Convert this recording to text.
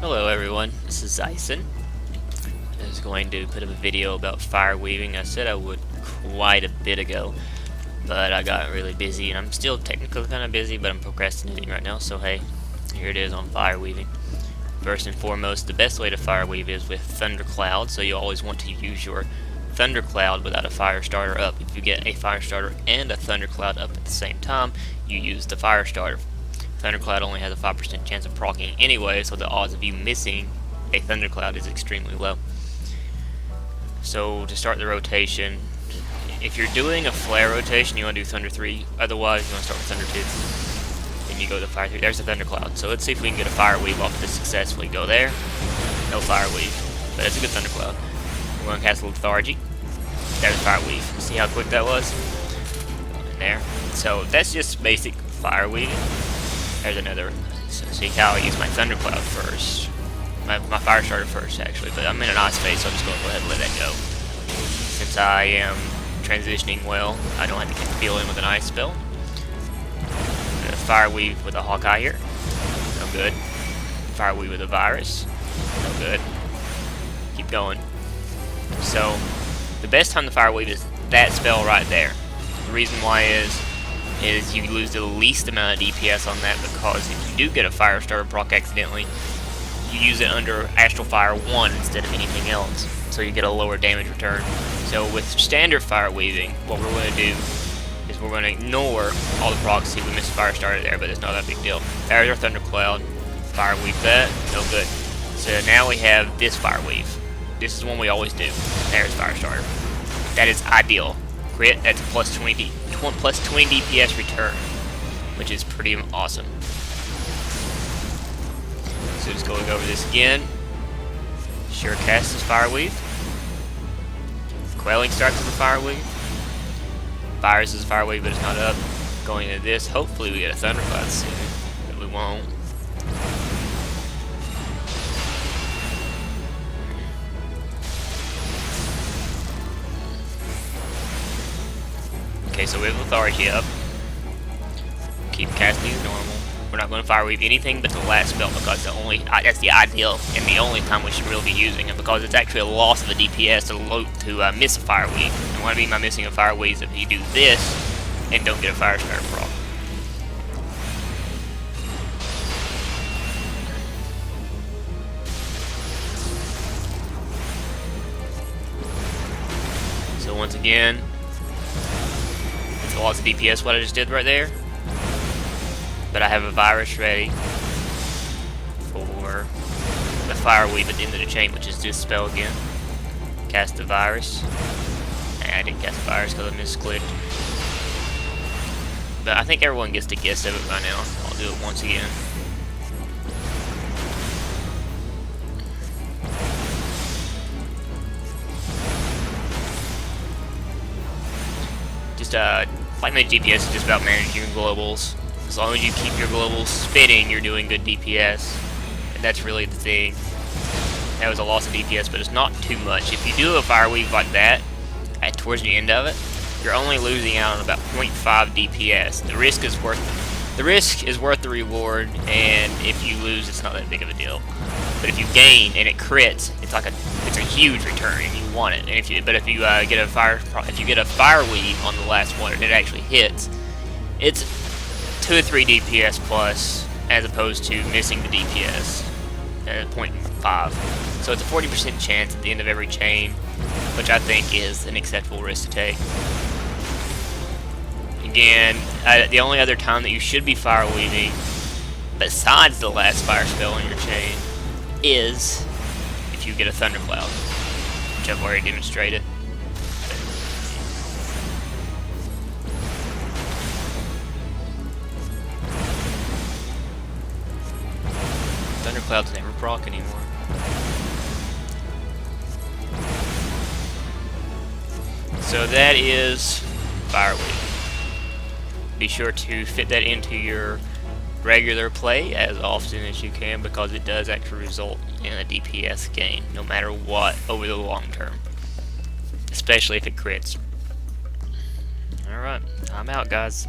Hello everyone, this is Ison. I was going to put up a video about fireweaving. I said I would quite a bit ago, but I got really busy, and I'm still technically kind of busy, but I'm procrastinating right now, so hey, here it is on fireweaving. First and foremost, the best way to fireweave is with thundercloud, so you always want to use your thundercloud without a firestarter up. If you get a firestarter and a thundercloud up at the same time, you use the firestarter. Thundercloud only has a 5% chance of proccing anyway, so the odds of you missing a thundercloud is extremely low. So to start the rotation, if you're doing a flare rotation, you want to do Thunder 3. Otherwise, you want to start with Thunder 2. Then you go to Fire 3. There's a thundercloud. So let's see if we can get a fireweave off this successfully. Go there. No fireweave. But it's a good thundercloud. We're going to cast Lethargy. There's fireweave. See how quick that was? And there. So that's just basic fireweaving. There's another. So see how I use my thundercloud first. My firestarter first, actually. But I'm in an ice phase, so I'm just going to go ahead and let that go. Since I am transitioning well, I don't have to feel in with an ice spell. I'm going to fireweave with a Hawkeye here. No good. Fireweave with a virus. No good. Keep going. So the best time to fireweave is that spell right there. The reason why is you lose the least amount of DPS on that, because if you do get a Firestarter proc accidentally, you use it under Astral Fire 1 instead of anything else, so you get a lower damage return. So with standard Fireweaving, what we're going to do is we're going to ignore all the procs. See, we missed Firestarter there, but it's not that big deal. There's our Thundercloud. Fireweave that. No good. So now we have this Fireweave. This is one we always do. There's Firestarter. That is ideal. Crit, that's a plus 20 DPS return, which is pretty awesome. So just going over this again. Sure cast is Fireweave. Quelling starts as a Fireweave. Virus is a Fireweave, but it's not up. Going into this, hopefully we get a Thundercloud soon, but we won't. Okay, so we have Lethargy up. Keep casting as normal. We're not going to fireweave anything but the last spell, because that's the ideal and the only time we should really be using it, because it's actually a loss of a DPS to miss a fireweave. And what I mean by missing a fireweave is if you do this and don't get a Firestarter proc. So once again, lots of DPS what I just did right there, but I have a virus ready for the fireweave at the end of the chain, which is this spell again. Cast the virus. I didn't cast the virus because I misclicked, but I think everyone gets the gist of it by now. I'll do it once again. Just like my DPS is just about managing your globals. As long as you keep your globals spinning, you're doing good DPS. And that's really the thing. That was a loss of DPS, but it's not too much. If you do a fireweave like that, towards the end of it, you're only losing out on about 0.5 DPS. The risk is worth the reward, and if you lose, it's not that big of a deal. But if you gain and it crits, it's a huge return, and you want it. And if you get a fireweave on the last one and it actually hits, it's 2 or 3 DPS plus, as opposed to missing the DPS at 0.5. So it's a 40% chance at the end of every chain, which I think is an acceptable risk to take. Again, the only other time that you should be fireweaving, besides the last fire spell in your chain, is if you get a thundercloud, which I've already demonstrated. Thundercloud's never proc anymore. So that is Fireweaving. Be sure to fit that into your regular play as often as you can, because it does actually result in a DPS gain, no matter what, over the long term. Especially if it crits. Alright, I'm out, guys.